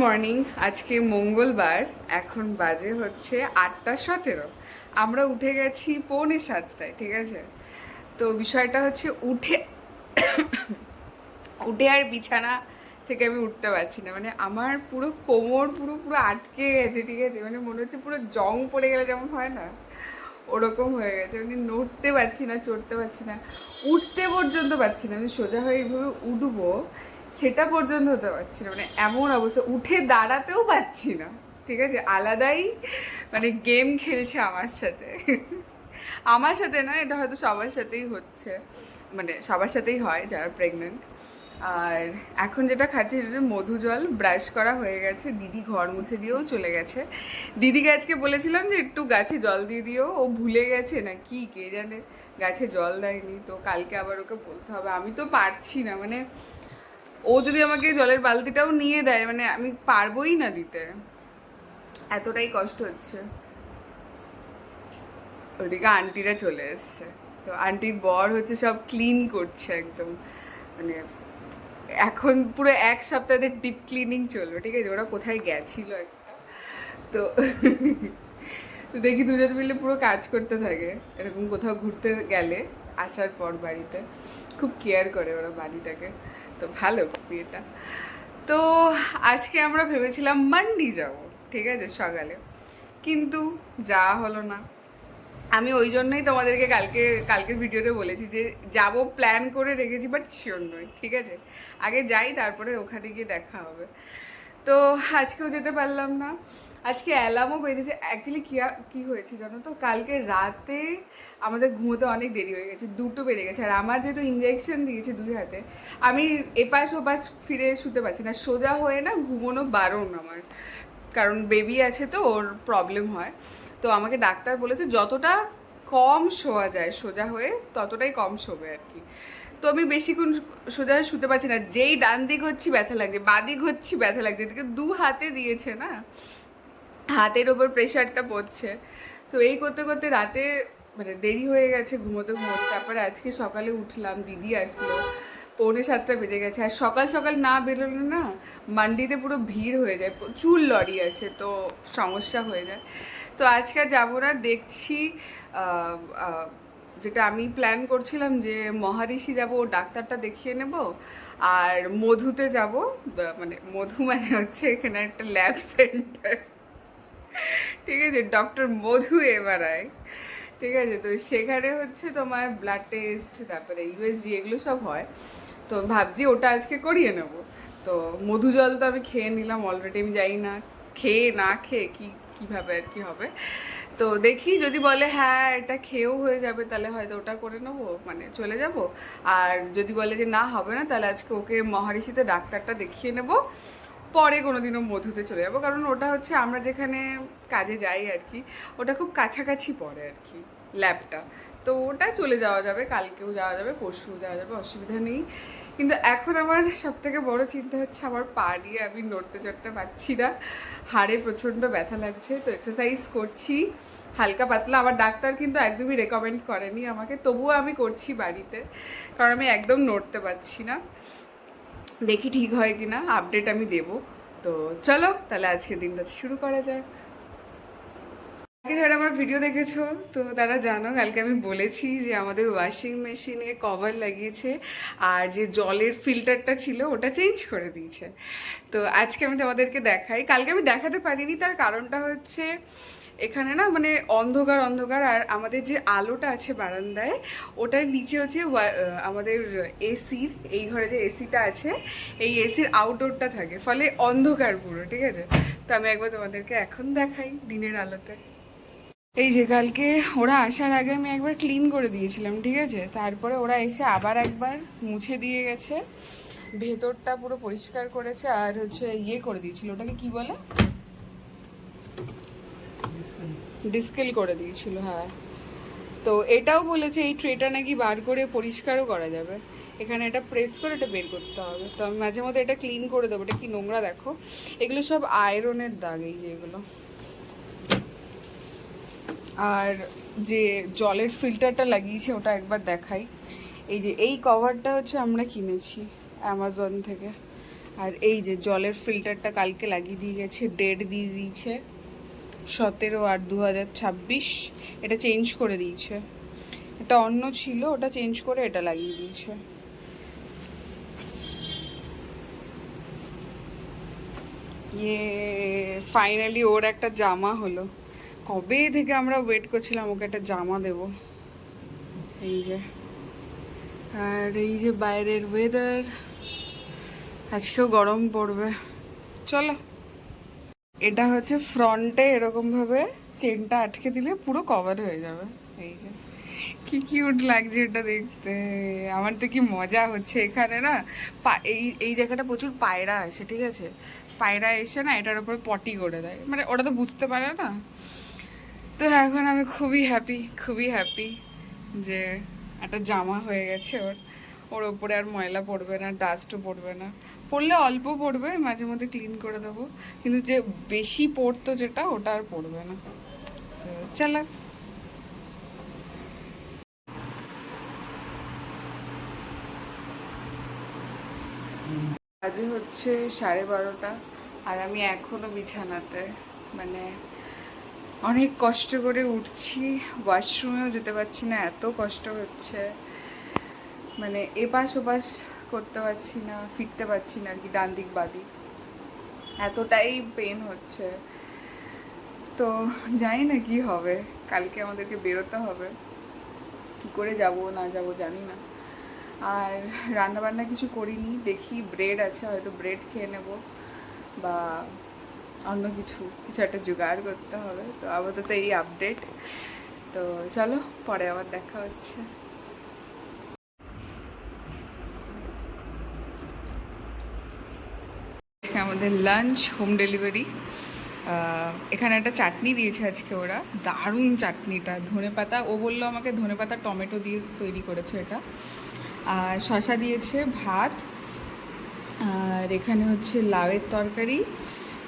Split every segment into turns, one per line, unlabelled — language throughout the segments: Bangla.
মর্নিং। আজকে মঙ্গলবার, এখন বাজে হচ্ছে 8:17। আমরা উঠে গেছি 6:45, ঠিক আছে? তো বিষয়টা হচ্ছে উঠে উঠে আর বিছানা থেকে আমি উঠতে পারছি না, মানে আমার পুরো কোমর পুরো পুরো আটকে গেছে, ঠিক আছে? মানে মনে হচ্ছে পুরো জং পড়ে গেলে যেমন হয় না, ওরকম হয়ে গেছে। মানে নড়তে পারছি না, চড়তে পারছি না, উঠতে পর্যন্ত পারছি না। আমি সোজা হয়ে এইভাবে উঠবো সেটা পর্যন্ত হতে পারছি না, মানে এমন অবস্থা। উঠে দাঁড়াতেও পারছি না, ঠিক আছে? আলাদাই মানে গেম খেলছে আমার সাথে। আমার সাথে না, এটা হয়তো সবার সাথেই হচ্ছে, মানে সবার সাথেই হয় যারা প্রেগনেন্ট। আর এখন যেটা খাচ্ছি সেটা হচ্ছে মধু জল। ব্রাশ করা হয়ে গেছে, দিদি ঘর মুছে দিয়েও চলে গেছে। দিদিকে আজকে বলেছিলাম যে একটু গাছে জল দিয়ে দিও, ও ভুলে গেছে না কি কে জানে, গাছে জল দেয়নি। তো কালকে আবার ওকে বলতে হবে। আমি তো পারছি না, মানে ও যদি আমাকে জলের বালতিটাও নিয়ে দেয়, মানে আমি পারবোই না দিতে, এতটাই কষ্ট হচ্ছে। ওইদিকে আন্টিরা চলে এসছে, তো আন্টির বর হচ্ছে সব ক্লিন করছে একদম, মানে এখন পুরো এক সপ্তাহের ডিপ ক্লিনিং চলবে, ঠিক আছে? ওরা কোথায় গেছিল একটা, তো তো দেখি দুজন মিলে পুরো কাজ করতে থাকে এরকম, কোথাও ঘুরতে গেলে আসার পর বাড়িতে খুব কেয়ার করে ওরা বাড়িটাকে। তো ভালো খুবই এটা। তো আজকে আমরা ভেবেছিলাম মান্ডি যাব, ঠিক আছে, সকালে, কিন্তু যাওয়া হলো না। আমি ওই জন্যই তোমাদেরকে কালকের ভিডিওতে বলেছি যে যাব, প্ল্যান করে রেখেছি, বাট শিওর নই, ঠিক আছে? আগে যাই, তারপরে ওখানে গিয়ে দেখা হবে। তো আজকেও যেতে পারলাম না। আজকে অ্যালার্মও বেজেছে। অ্যাকচুয়ালি কী হয়েছে জানো তো, কালকে রাতে আমাদের ঘুমোতে অনেক দেরি হয়ে গেছে, 2টো বেজে গেছে। আর আমার যেহেতু ইঞ্জেকশন দিয়েছে 2 হাতে, আমি এপাশ ওপাশ ফিরে শুতে পারছি না, সোজা হয়ে না ঘুমোনো বারণ আমার, কারণ বেবি আছে তো ওর প্রবলেম হয়। তো আমাকে ডাক্তার বলেছে যতটা কম শোয়া যায় সোজা হয়ে, ততটাই কম শোবে আর কি। তো আমি বেশিক্ষণ সোজা হয়ে শুতে পারছি না, যেই ডান দিক হচ্ছি ব্যথা লাগছে, বাদিক হচ্ছি ব্যথা লাগছে, এদিকে 2 হাতে দিয়েছে না, হাতের ওপর প্রেশারটা পড়ছে। তো এই করতে করতে রাতে মানে দেরি হয়ে গেছে ঘুমোতে ঘুমোতে। তারপরে আজকে সকালে উঠলাম, দিদি আসলো, 6:45 বেজে গেছে। আর সকাল সকাল না বেরোলে না, মান্ডিতে পুরো ভিড় হয়ে যায়, প্রচুর লরি আছে, তো সমস্যা হয়ে যায়। তো আজকে আর যাবো না, দেখছি আহ, আহ, যেটা আমি প্ল্যান করছিলাম যে মহারিষি যাব, ডাক্তারটা দেখিয়ে নেব, আর মধুতে যাব। মানে মধু মানে হচ্ছে এখানে একটা ল্যাব সেন্টার, ঠিক আছে, ডক্টর মধু এমআরআই, ঠিক আছে? তো সেখানে হচ্ছে তোমার ব্লাড টেস্ট, তারপরে ইউএসজি, এগুলো সব হয়। তো ভাবছি ওটা আজকে করিয়ে নেব। তো মধু জল তো আমি খেয়ে নিলাম অলরেডি, আমি জানি না খেয়ে না খেয়ে কীভাবে আর কি হবে। তো দেখি, যদি বলে হ্যাঁ এটা খেয়েও হয়ে যাবে, তাহলে হয়তো ওটা করে নেবো, মানে চলে যাব। আর যদি বলে যে না হবে না, তাহলে আজকে ওকে মহারিষিতে ডাক্তারটা দেখিয়ে নেব, পরে কোনো দিনও মধুতে চলে যাবো। কারণ ওটা হচ্ছে আমরা যেখানে কাজে যাই আর কি, ওটা খুব কাছাকাছি পড়ে আর কি ল্যাবটা। তো ওটা চলে যাওয়া যাবে, কালকেও যাওয়া যাবে, পরশুও যাওয়া যাবে, অসুবিধা নেই। কিন্তু এখন আমার সব থেকে বড় চিন্তা হচ্ছে আমার পা নিয়ে, আমি নড়তে চড়তে পারছি না, হাড়ে প্রচণ্ড ব্যথা লাগছে। তো এক্সারসাইজ করছি হালকা পাতলা। আমার ডাক্তার কিন্তু একদমই রেকমেন্ড করেনি আমাকে, তবুও আমি করছি বাড়িতে, কারণ আমি একদম নড়তে পারছি না। দেখি ঠিক হয় কি না, আপডেট আমি দেবো। তো চলো তাহলে আজকে দিনটা শুরু করা যাক। আগে যারা আমার ভিডিও দেখেছো তো তারা জানো, কালকে আমি বলেছি যে আমাদের ওয়াশিং মেশিনে কভার লাগিয়েছে, আর যে জলের ফিল্টারটা ছিল ওটা চেঞ্জ করে দিয়েছে। তো আজকে আমি তোমাদেরকে দেখাই। কালকে আমি দেখাতে পারিনি, তার কারণটা হচ্ছে এখানে না মানে অন্ধকার অন্ধকার, আর আমাদের যে আলোটা আছে বারান্দায়, ওটার নিচে হচ্ছে আমাদের এসির, এই ঘরে যে এসিটা আছে, এই এসির আউটডোরটা থাকে, ফলে অন্ধকার পুরো, ঠিক আছে? তো আমি একবার তোমাদেরকে এখন দেখাই দিনের আলোতে। এই যে কালকে ওরা আসার আগে আমি একবার ক্লিন করে দিয়েছিলাম, ঠিক আছে? তারপরে ওরা এসে আবার একবার মুছে দিয়ে গেছে, ভেতরটা পুরো পরিষ্কার করেছে, আর হচ্ছে ইয়ে করে দিয়েছিল, ওটাকে কি বলে, ডিসকেল করে দিয়েছিল, হ্যাঁ। তো এটাও বলেছে এই ট্রেটা নাকি বার করে পরিষ্কারও করা যাবে, এখানে এটা প্রেস করে এটা বের করতে হবে। তো আমি মাঝে মধ্যে এটা ক্লিন করে দেবো। এটা কি নোংরা দেখো, এগুলো সব আয়রনের দাগ, এই যে এগুলো। আর যে জলের ফিল্টারটা লাগিয়েছে ওটা একবার দেখাই। এই যে এই কভারটা হচ্ছে আমরা কিনেছি অ্যামাজন থেকে, আর এই যে জলের ফিল্টারটা কালকে লাগিয়ে দিয়ে গেছে, ডেট দিয়ে দিয়েছে 17/8/2026। এটা চেঞ্জ করে দিয়েছে, এটা অন্য ছিল, ওটা চেঞ্জ করে এটা লাগিয়ে দিয়েছে। ইয়ে ফাইনালি ওর একটা জামা হলো। কবে থেকে আমরা ওয়েট করছিলাম ওকে একটা জামা দেব। এই যে, আর এই যে বাইরের ওয়েদার, আজকেও গরম পড়বে। চলো, এটা হচ্ছে ফ্রন্টে এরকমভাবে চেনটা আটকে দিলে পুরো কভার হয়ে যাবে। এই যে কি কিউট লাগছে এটা দেখতে। আমার তো কি মজা হচ্ছে এখানে না। এই এই জায়গাটা প্রচুর পায়রা আসে, ঠিক আছে? পায়রা এসে না এটার উপরে পটি করে দেয়, মানে ওরা তো বুঝতে পারে না। তো এখন আমি খুবই হ্যাপি, খুবই হ্যাপি যে একটা জামা হয়ে গেছে ওর। ওর ওপরে আর ময়লা পড়বে না, ডাস্টও পড়বে না। পড়লে অল্প পড়বে, মাঝে মধ্যে ক্লিন করে দেবো, কিন্তু যে বেশি পড়তো যেটা, ওটা আর পড়বে না। চলো, আজই হচ্ছে 12:30, আর আমি এখনো বিছানাতে। মানে অনেক কষ্ট করে উঠছি, ওয়াশরুমেও যেতে পারছি না, এত কষ্ট হচ্ছে। মানে এপাশ ওপাশ করতে পারছি না, ফিরতে পারছি না আর কি, ডান দিক বাঁ দিক, এতটাই পেন হচ্ছে। তো জানি না কি হবে, কালকে আমাদেরকে বেরোতে হবে, কি করে যাব না যাব জানি না। আর রান্নাবান্না কিছু করিনি, দেখি ব্রেড আছে, হয়তো ব্রেড খেয়ে নেব, বা অন্য কিছু কিছু একটা জোগাড় করতে হবে। তো আপাতত এই আপডেট। তো চলো, পরে আবার দেখা হচ্ছে। আজকে আমাদের লাঞ্চ হোম ডেলিভারি। এখানে একটা চাটনি দিয়েছে আজকে ওরা, দারুণ চাটনিটা, ধনেপাতা। ও বললো আমাকে ধনেপাতা টমেটো দিয়ে তৈরি করেছে এটা। আর শশা দিয়েছে, ভাত, আর এখানে হচ্ছে লাউয়ের তরকারি,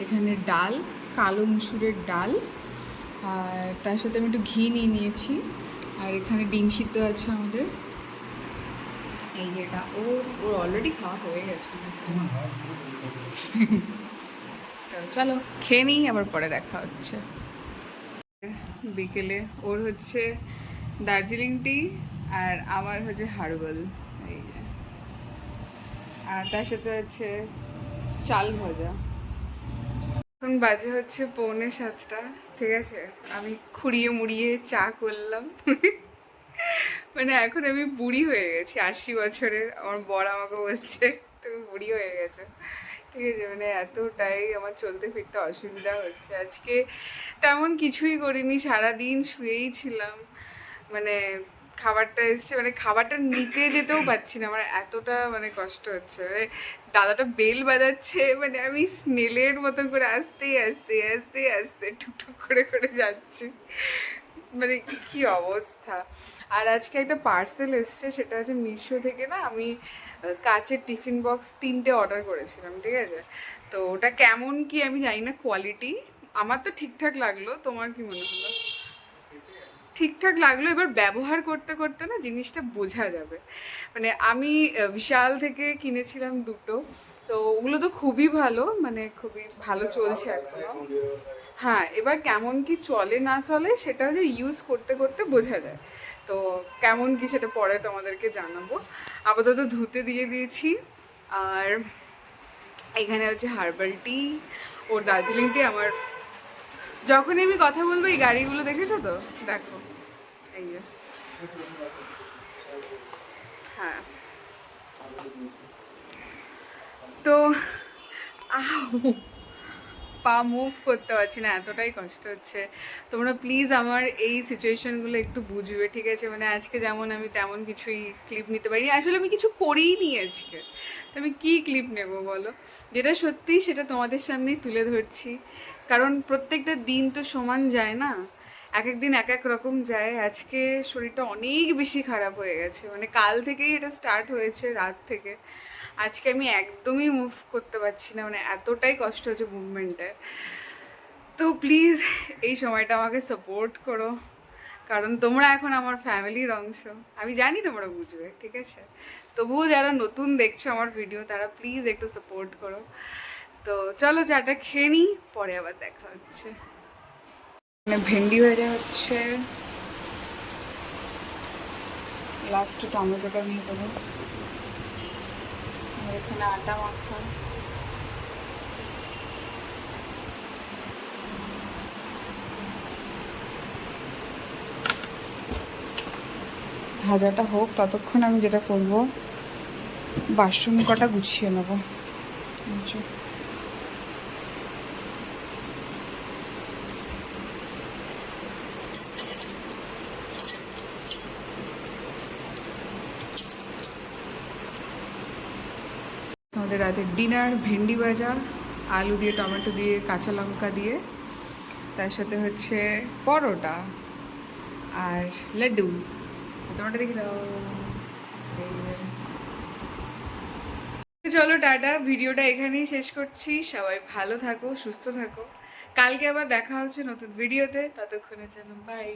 এখানে ডাল, কালো মুসুরের ডাল, আর তার সাথে আমি একটু ঘি নিয়ে নিয়েছি। আর এখানে ডিম সিদ্ধ আছে আমাদের। এই যেটা ওর অলরেডি খাওয়া হয়ে গেছে। তো চলো খেয়ে নিই, আবার পরে দেখা হচ্ছে। বিকেলে ওর হচ্ছে দার্জিলিং টি, আর আমার হচ্ছে হার্বাল। এই যে, আর তার সাথে হচ্ছে চাল ভাজা। এখন বাজে হচ্ছে 6:45, ঠিক আছে? আমি খুঁড়িয়ে মুড়িয়ে চা করলাম। মানে এখন আমি বুড়ি হয়ে গেছি, 80 বছরের। আমার বর আমাকে বলছে তুমি বুড়ি হয়ে গেছো, ঠিক আছে? মানে এতটাই আমার চলতে ফিরতে অসুবিধা হচ্ছে। আজকে তেমন কিছুই করিনি, সারাদিন শুয়েই ছিলাম। মানে খাবারটা এসছে, মানে খাবারটা নিতে যেতেও পারছি না, মানে এতটা মানে কষ্ট হচ্ছে। মানে দাদাটা বেল বাজাচ্ছে, মানে আমি স্নেলের মতন করে আস্তে আস্তে আস্তে আস্তে টুকটুক করে করে যাচ্ছি। মানে কি অবস্থা। আর আজকে একটা পার্সেল এসছে, সেটা হচ্ছে মিশো থেকে না। আমি কাচের টিফিন বক্স 3টে অর্ডার করেছিলাম, ঠিক আছে? তো ওটা কেমন কি আমি জানি না, কোয়ালিটি আমার তো ঠিকঠাক লাগলো, তোমার কি মনে হলো? ঠিকঠাক লাগলো। এবার ব্যবহার করতে করতে না জিনিসটা বোঝা যাবে। মানে আমি বিশাল থেকে কিনেছিলাম 2টো, তো ওগুলো তো খুবই ভালো, মানে খুবই ভালো চলছে এখনো। হ্যাঁ, এবার কেমন কি চলে না চলে সেটা যে ইউজ করতে করতে বোঝা যায়। তো কেমন কি সেটা পরে তোমাদেরকে জানাবো। আপাতত ধুতে দিয়ে দিয়েছি। আর এখানে হচ্ছে হার্বাল টি, ওর দার্জিলিং টি। আমার যখনই আমি কথা বলবো এই গাড়িগুলো দেখেছো তো, দেখো এই যে। হ্যাঁ, তো পা মুভ করতে পারছি না, এতটাই কষ্ট হচ্ছে। তোমরা প্লিজ আমার এই সিচুয়েশনগুলো একটু বুঝবে, ঠিক আছে? মানে আজকে যেমন আমি তেমন কিছুই ক্লিপ নিতে পারি, আসলে আমি কিছু করেই নি আজকে। তো আমি কী ক্লিপ নেব বলো? যেটা সত্যি সেটা তোমাদের সামনেই তুলে ধরছি, কারণ প্রত্যেকটা দিন তো সমান যায় না, এক এক দিন এক এক রকম যায়। আজকে শরীরটা অনেক বেশি খারাপ হয়ে গেছে, মানে কাল থেকেই এটা স্টার্ট হয়েছে, রাত থেকে। আজকে আমি একদমই মুভ করতে পারছি না, মানে এতটাই কষ্ট হচ্ছে মুভমেন্টে। তো প্লিজ এই সময়টা আমাকে সাপোর্ট করো। কারণ তোমরা এখন আমার ফ্যামিলির অংশ, আমি জানি তোমরা বুঝবে, ঠিক আছে? তবুও যারা নতুন দেখছো আমার ভিডিও তারা প্লিজ একটু সাপোর্ট করো। তো চলো চাটা খেয়ে নিই, পরে আবার দেখা হচ্ছে। মানে ভেন্ডি ভাজা হচ্ছে, লাস্ট টমেটোটা নিয়ে দেবো, আর এখানে আটা মাখা। ভাজাটা হোক, ততক্ষণ আমি যেটা করব বাসন কটা গুছিয়ে নেবো। আমাদের রাতের ডিনার ভেন্ডি ভাজা, আলু দিয়ে, টমেটো দিয়ে, কাঁচা লঙ্কা দিয়ে, তার সাথে হচ্ছে পরোটা আর লাড্ডু। তোমারটা দেখি দাও। চলো টাটা, ভিডিওটা এখানেই শেষ করছি। সবাই ভালো থাকো, সুস্থ থাকো। কালকে আবার দেখা হচ্ছে নতুন ভিডিওতে, ততক্ষণের জন্য বাই।